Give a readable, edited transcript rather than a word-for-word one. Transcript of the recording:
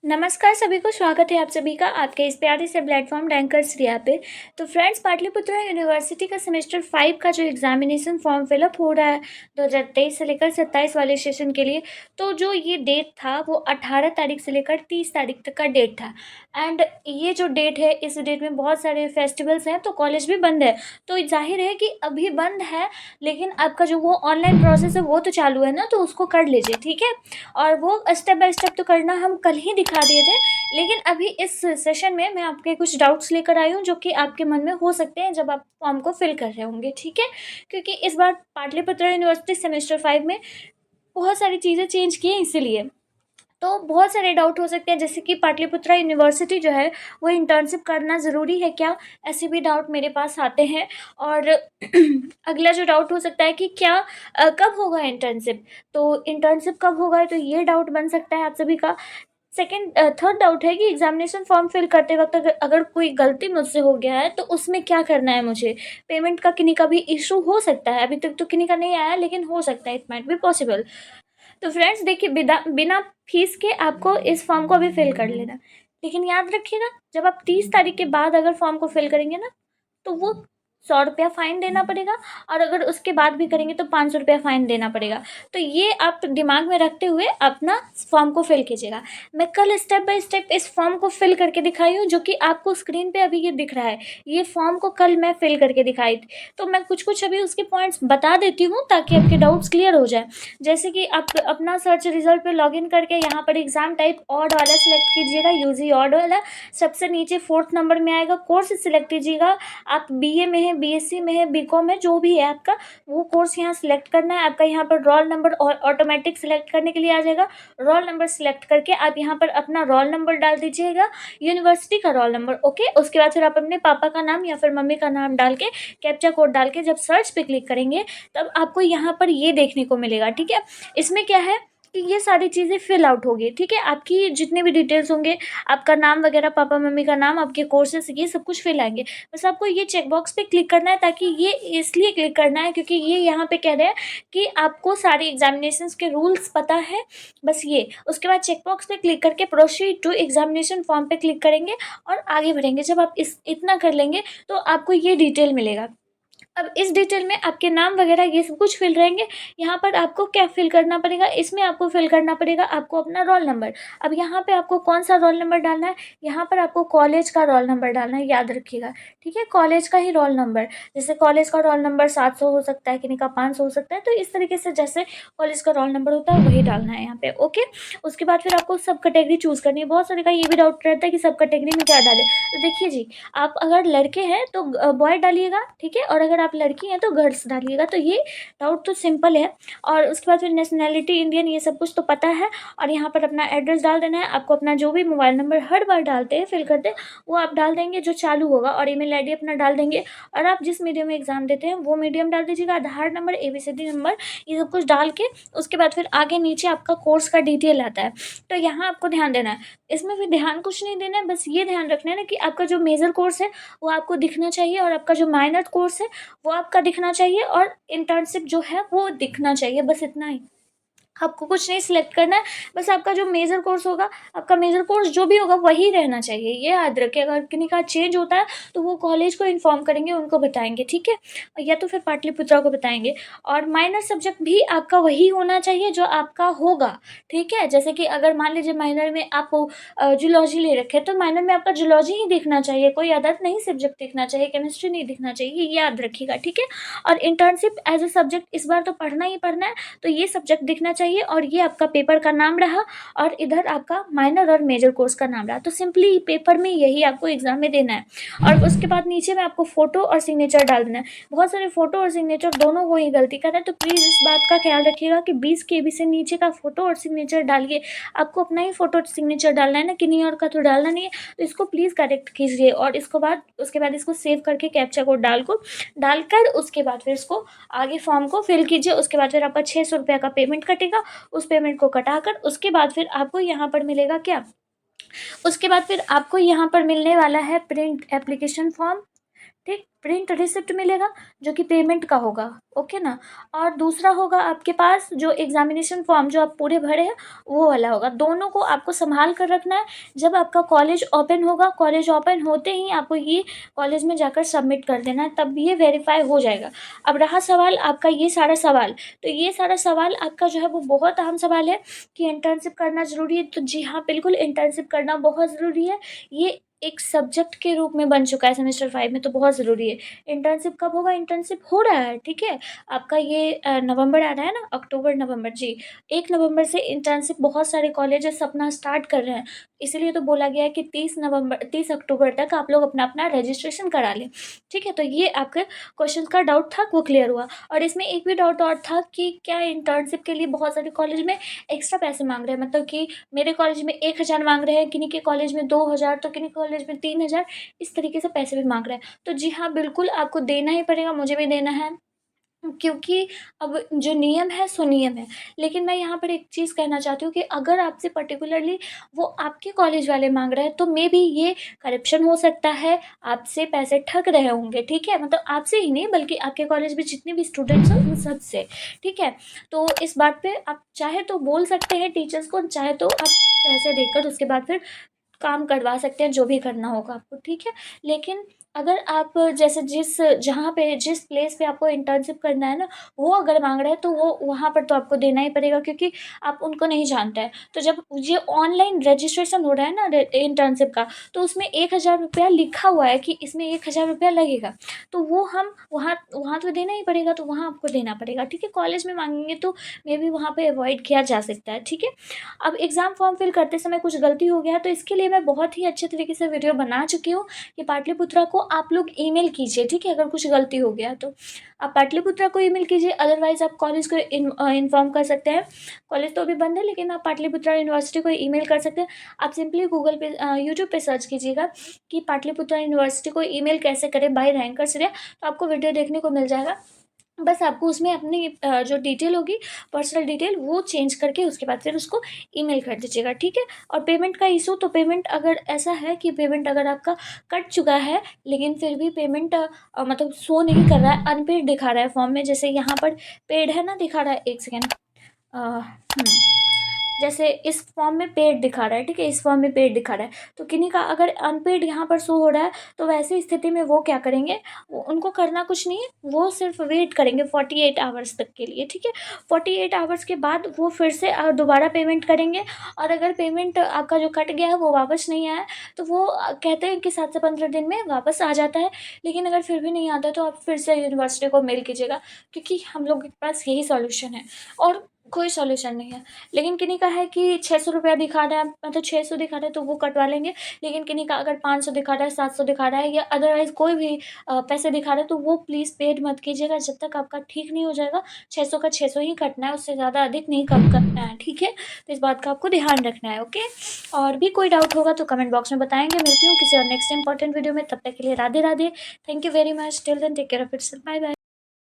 नमस्कार सभी को, स्वागत है आप सभी का आपके इस प्यारे से प्लेटफॉर्म रैंकर्स रिया पे। तो फ्रेंड्स, पाटलिपुत्र यूनिवर्सिटी का सेमेस्टर 5 का जो एग्जामिनेशन फॉर्म फिलअप हो रहा है 2023 से लेकर 27 वाले सेशन के लिए। तो जो ये डेट था वो 18 तारीख से लेकर 30 तारीख तक का डेट था। एंड ये जो डेट है, इस डेट में बहुत सारे फेस्टिवल्स हैं तो कॉलेज भी बंद है। तो जाहिर है कि अभी बंद है, लेकिन आपका जो वो ऑनलाइन प्रोसेस है वो तो चालू है ना, तो उसको कर लीजिए, ठीक है। और वो स्टेप बाय स्टेप तो करना हम कल ही दिखा दिए थे, लेकिन अभी इस सेशन में मैं आपके कुछ डाउट्स लेकर आई हूँ जो कि आपके मन में हो सकते हैं जब आप फॉर्म को फिल कर रहे होंगे, ठीक है। क्योंकि इस बार पाटलिपुत्र यूनिवर्सिटी सेमेस्टर 5 में बहुत सारी चीज़ें चेंज की हैं, इसीलिए तो बहुत सारे डाउट हो सकते हैं, जैसे कि पाटलिपुत्रा यूनिवर्सिटी जो है वो इंटर्नशिप करना ज़रूरी है क्या, ऐसे भी डाउट मेरे पास आते हैं। और अगला जो डाउट हो सकता है कि क्या कब होगा इंटर्नशिप, तो इंटर्नशिप कब होगा, तो ये डाउट बन सकता है आप सभी का। सेकंड थर्ड डाउट है कि एग्जामिनेशन फॉर्म फिल करते वक्त अगर कोई गलती मुझसे हो गया है तो उसमें क्या करना है मुझे। पेमेंट का किन्हीं का भी इशू हो सकता है, अभी तक तो किन्हीं का नहीं आया, लेकिन हो सकता है, इट माइट बी पॉसिबल। तो फ्रेंड्स देखिए, बिना बिना फीस के आपको इस फॉर्म को अभी फिल कर लेना, लेकिन याद रखिएगा जब आप 30 तारीख के बाद अगर फॉर्म को फिल करेंगे ना, तो वो 100 रुपया फ़ाइन देना पड़ेगा, और अगर उसके बाद भी करेंगे तो 500 रुपया फ़ाइन देना पड़ेगा। तो ये आप दिमाग में रखते हुए अपना फॉर्म को फिल कीजिएगा। मैं कल स्टेप बाय स्टेप इस फॉर्म को फिल करके दिखाई हूँ, जो कि आपको स्क्रीन पे अभी ये दिख रहा है। ये फॉर्म को कल मैं फिल करके दिखाई थी, तो मैं कुछ कुछ अभी उसके पॉइंट्स बता देती हूँ ताकि आपके डाउट्स क्लियर हो जाए। जैसे कि आप अपना सर्च रिजल्ट पे लॉगिन करके यहाँ पर एग्ज़ाम टाइप ऑड वाला सिलेक्ट कीजिएगा, यूजी ऑड वाला। सबसे नीचे 4th नंबर में आएगा, कोर्स सिलेक्ट कीजिएगा। आप बीए में है, बीएससी में है, बीकॉम है, जो भी है आपका, वो कोर्स यहाँ सिलेक्ट करना है। आपका यहाँ पर रोल नंबर और ऑटोमेटिक सिलेक्ट करने के लिए आ जाएगा। रोल नंबर सिलेक्ट करके आप यहाँ पर अपना रोल नंबर डाल दीजिएगा, यूनिवर्सिटी का रोल नंबर, ओके। उसके बाद फिर आप अपने पापा का नाम या फिर मम्मी का नाम डाल के कैप्चा कोड डाल के जब सर्च पे क्लिक करेंगे, तब आपको यहाँ पर ये देखने को मिलेगा, ठीक है। इसमें क्या है कि ये सारी चीज़ें फिल आउट होगी, ठीक है। आपकी जितने भी डिटेल्स होंगे, आपका नाम वगैरह, पापा मम्मी का नाम, आपके कोर्सेस, ये सब कुछ फिल आएंगे। बस आपको ये चेक बॉक्स पे क्लिक करना है, ताकि ये इसलिए क्लिक करना है क्योंकि ये यहाँ पे कह रहे हैं कि आपको सारे एग्जामिनेशंस के रूल्स पता है, बस ये। उसके बाद चेक बॉक्स पे क्लिक करके प्रोसीड टू एग्जामिनेशन फॉर्म पे क्लिक करेंगे और आगे बढ़ेंगे। जब आप इतना कर लेंगे तो आपको ये डिटेल मिलेगा। अब इस डिटेल में आपके नाम वगैरह ये सब कुछ फिल रहेंगे। यहाँ पर आपको क्या फिल करना पड़ेगा, इसमें आपको फिल करना पड़ेगा आपको अपना रोल नंबर। अब यहाँ पे आपको कौन सा रोल नंबर डालना है, यहाँ पर आपको कॉलेज का रोल नंबर डालना है, याद रखिएगा, ठीक है। कॉलेज का ही रोल नंबर, जैसे कॉलेज का रोल नंबर 700 हो सकता है, किन्हीं का 500 हो सकता है, तो इस तरीके से जैसे कॉलेज का रोल नंबर होता है वही डालना है यहाँ पे, ओके। उसके बाद फिर आपको सब कैटेगरी चूज़ करनी है। बहुत सारे का ये भी डाउट रहता है कि सब कैटेगरी में क्या डालें, तो देखिए जी, आप अगर लड़के हैं तो बॉय डालिएगा, ठीक है, और अगर आप लड़की हैं तो गर्ल्स डालिएगा। तो ये डाउट तो सिंपल है। और उसके बाद फिर नेशनैलिटी इंडियन, ये सब कुछ तो पता है। और यहाँ पर अपना एड्रेस डाल देना है। आपको अपना जो भी मोबाइल नंबर हर बार डालते हैं, फिल करते हैं, वो आप डाल देंगे जो चालू होगा, और ईमेल आईडी अपना डाल देंगे। और आप जिस मीडियम में एग्जाम देते हैं वो मीडियम डाल दीजिएगा, आधार नंबर, ABCD नंबर, ये सब कुछ डाल के उसके बाद फिर आगे नीचे आपका कोर्स का डिटेल आता है। तो यहाँ आपको ध्यान देना है, इसमें भी ध्यान कुछ नहीं देना है, बस ये ध्यान रखना है ना कि आपका जो मेजर कोर्स है वो आपको दिखना चाहिए, और आपका जो माइनर कोर्स है वो आपका दिखना चाहिए, और इंटर्नशिप जो है वो दिखना चाहिए, बस इतना ही। आपको कुछ नहीं सिलेक्ट करना है, बस आपका जो मेजर कोर्स होगा, आपका मेजर कोर्स जो भी होगा वही रहना चाहिए, ये याद रखिए। अगर किन्हीं का चेंज होता है तो वो कॉलेज को इन्फॉर्म करेंगे, उनको बताएंगे, ठीक है, या तो फिर पाटलिपुत्रा को बताएंगे। और माइनर सब्जेक्ट भी आपका वही होना चाहिए जो आपका होगा, ठीक है। जैसे कि अगर मान लीजिए माइनर में आप जूलॉजी ले रखे, तो माइनर में आपका जूलॉजी ही दिखना चाहिए, कोई अदर नहीं सब्जेक्ट दिखना चाहिए, केमिस्ट्री नहीं दिखना चाहिए, ये याद रखिएगा, ठीक है। और इंटर्नशिप एज ए सब्जेक्ट इस बार तो पढ़ना ही पढ़ना है, तो ये सब्जेक्ट दिखना चाहिए, और ये आपका पेपर का नाम रहा, और इधर आपका माइनर और मेजर कोर्स का नाम रहा। तो सिंपली पेपर में यही आपको एग्जाम में देना है। और उसके बाद नीचे में आपको फोटो और सिग्नेचर डाल देना है। बहुत सारे फोटो और सिग्नेचर दोनों को ही गलती कर रहे हैं, तो प्लीज़ इस बात का ख्याल रखिएगा कि 20 KB से नीचे का फोटो और सिग्नेचर डालिए। आपको अपना ही फोटो और सिग्नेचर डालना है ना, किन्हीं और का तो डालना नहीं है। तो इसको प्लीज़ करेक्ट कीजिए, और उसके बाद इसको सेव करके कैप्चा कोड डालकर उसके बाद फिर इसको आगे फॉर्म को फिल कीजिए। उसके बाद फिर आपका 600 रुपया का पेमेंट कटेगा। उस पेमेंट को कटाकर उसके बाद फिर आपको यहाँ पर मिलेगा क्या, उसके बाद फिर आपको यहाँ पर मिलने वाला है प्रिंट एप्लीकेशन फॉर्म, ठीक, प्रिंट रिसिप्ट मिलेगा जो कि पेमेंट का होगा, ओके ना। और दूसरा होगा आपके पास जो एग्जामिनेशन फॉर्म जो आप पूरे भरे हैं वो वाला होगा। दोनों को आपको संभाल कर रखना है। जब आपका कॉलेज ओपन होगा, कॉलेज ओपन होते ही आपको ये कॉलेज में जाकर सबमिट कर देना है, तब ये वेरीफाई हो जाएगा। अब रहा सवाल आपका ये सारा सवाल, तो ये सारा सवाल आपका जो है वो बहुत अहम सवाल है कि इंटर्नशिप करना ज़रूरी है। तो जी हाँ, बिल्कुल इंटर्नशिप करना बहुत ज़रूरी है। ये एक सब्जेक्ट के रूप में बन चुका है सेमेस्टर 5 में, तो बहुत ज़रूरी है। इंटर्नशिप कब होगा? इंटर्नशिप हो रहा है, ठीक है। आपका ये नवंबर आ रहा है ना, अक्टूबर नवंबर, जी 1 नवंबर से इंटर्नशिप बहुत सारे कॉलेजेस अपना स्टार्ट कर रहे हैं। इसीलिए तो बोला गया है कि 30 अक्टूबर तक आप लोग अपना अपना रजिस्ट्रेशन करा लें, ठीक है। तो ये आपके क्वेश्चन का डाउट था, वो क्लियर हुआ। और इसमें एक भी डाउट और था कि क्या इंटर्नशिप के लिए बहुत सारे कॉलेज में एक्स्ट्रा पैसे मांग रहे हैं, मतलब कि मेरे कॉलेज में 1,000 मांग रहे हैं, किन्हीं के कॉलेज में 2,000, तो किन्हीं कॉलेज में 3,000, इस तरीके से पैसे भी मांग रहे हैं। तो जी हाँ, बिल्कुल आपको देना ही पड़ेगा, मुझे भी देना है, क्योंकि अब जो नियम है सो नियम है। लेकिन मैं यहाँ पर एक चीज़ कहना चाहती हूँ कि अगर आपसे पर्टिकुलरली वो आपके कॉलेज वाले मांग रहे हैं, तो मे बी ये करप्शन हो सकता है, आपसे पैसे ठग रहे होंगे, ठीक है। मतलब आपसे ही नहीं, बल्कि आपके कॉलेज में जितने भी स्टूडेंट्स हैं उन सब से, ठीक है। तो इस बात पे आप चाहे तो बोल सकते हैं टीचर्स को, चाहे तो आप पैसे देकर उसके बाद फिर काम करवा सकते हैं, जो भी करना होगा आपको, ठीक है। लेकिन अगर आप जैसे जहाँ पे जिस प्लेस पे आपको इंटर्नशिप करना है ना, वो अगर मांग रहे हैं, तो वो वहाँ पर तो आपको देना ही पड़ेगा, क्योंकि आप उनको नहीं जानते हैं। तो जब ये ऑनलाइन रजिस्ट्रेशन हो रहा है ना इंटर्नशिप का, तो उसमें 1,000 रुपया लिखा हुआ है कि इसमें 1,000 रुपया लगेगा, तो वो हम वहाँ वहाँ तो देना ही पड़ेगा, तो वहाँ आपको देना पड़ेगा, ठीक है। कॉलेज में मांगेंगे तो मे बी वहाँ पे अवॉइड किया जा सकता है, ठीक है। अब एग्ज़ाम फॉर्म फिल करते समय कुछ गलती हो गया, तो इसके लिए मैं बहुत ही अच्छे तरीके से वीडियो बना चुकी हूँ कि पाटलिपुत्रा को आप लोग ईमेल कीजिए, ठीक है। अगर कुछ गलती हो गया तो आप पाटलिपुत्रा को ईमेल कीजिए, अदरवाइज़ आप कॉलेज को इन्फॉर्म कर सकते हैं। कॉलेज तो अभी बंद है, लेकिन आप पाटलिपुत्रा यूनिवर्सिटी को ईमेल कर सकते हैं। आप सिंपली गूगल पे यूट्यूब पे सर्च कीजिएगा कि पाटलिपुत्रा यूनिवर्सिटी को ईमेल कैसे करें बाय रैंकर्स इंडिया, तो आपको वीडियो देखने को मिल जाएगा। बस आपको उसमें अपनी जो डिटेल होगी, पर्सनल डिटेल, वो चेंज करके उसके बाद फिर उसको ईमेल कर दीजिएगा, ठीक है। और पेमेंट का इशू, तो पेमेंट अगर ऐसा है कि पेमेंट अगर आपका कट चुका है, लेकिन फिर भी पेमेंट मतलब शो नहीं कर रहा है, अनपेड दिखा रहा है फॉर्म में, जैसे यहाँ पर पेड है ना दिखा रहा है, एक सेकेंड, जैसे इस फॉर्म में पेड दिखा रहा है, ठीक है, इस फॉर्म में पेड दिखा रहा है, तो किन्हीं का अगर अनपेड यहाँ पर शो हो रहा है, तो वैसी स्थिति में वो क्या करेंगे, उनको करना कुछ नहीं है, वो सिर्फ वेट करेंगे 48 आवर्स तक के लिए, ठीक है। 48 आवर्स के बाद वो फिर से दोबारा पेमेंट करेंगे, और अगर पेमेंट आपका जो कट गया है वो वापस नहीं आया, तो वो कहते हैं कि 7 से 15 दिन में वापस आ जाता है। लेकिन अगर फिर भी नहीं आता, तो आप फिर से यूनिवर्सिटी को मेल कीजिएगा, क्योंकि हम लोग के पास यही सॉल्यूशन है और कोई सॉल्यूशन नहीं है। लेकिन किन्हीं का है कि 600 रुपया दिखा रहा है, मतलब 600 दिखा रहा है, तो वो कटवा लेंगे। लेकिन किन्हीं का अगर 500 दिखा रहा है, 700 दिखा रहा है, या अदरवाइज़ कोई भी पैसे दिखा रहा है, तो वो प्लीज़ पेड मत कीजिएगा जब तक आपका ठीक नहीं हो जाएगा। 600 का 600 ही कटना है, उससे ज़्यादा अधिक नहीं कम करना है, ठीक है। तो इस बात का आपको ध्यान रखना है, ओके। और भी कोई डाउट होगा तो कमेंट बॉक्स में बताएंगे। मिलती हूँ किसी और नेक्स्ट इंपॉर्टेंट वीडियो में, तब तक के लिए Radhe Radhe. Thank you very much, till then take care of yourself, bye bye.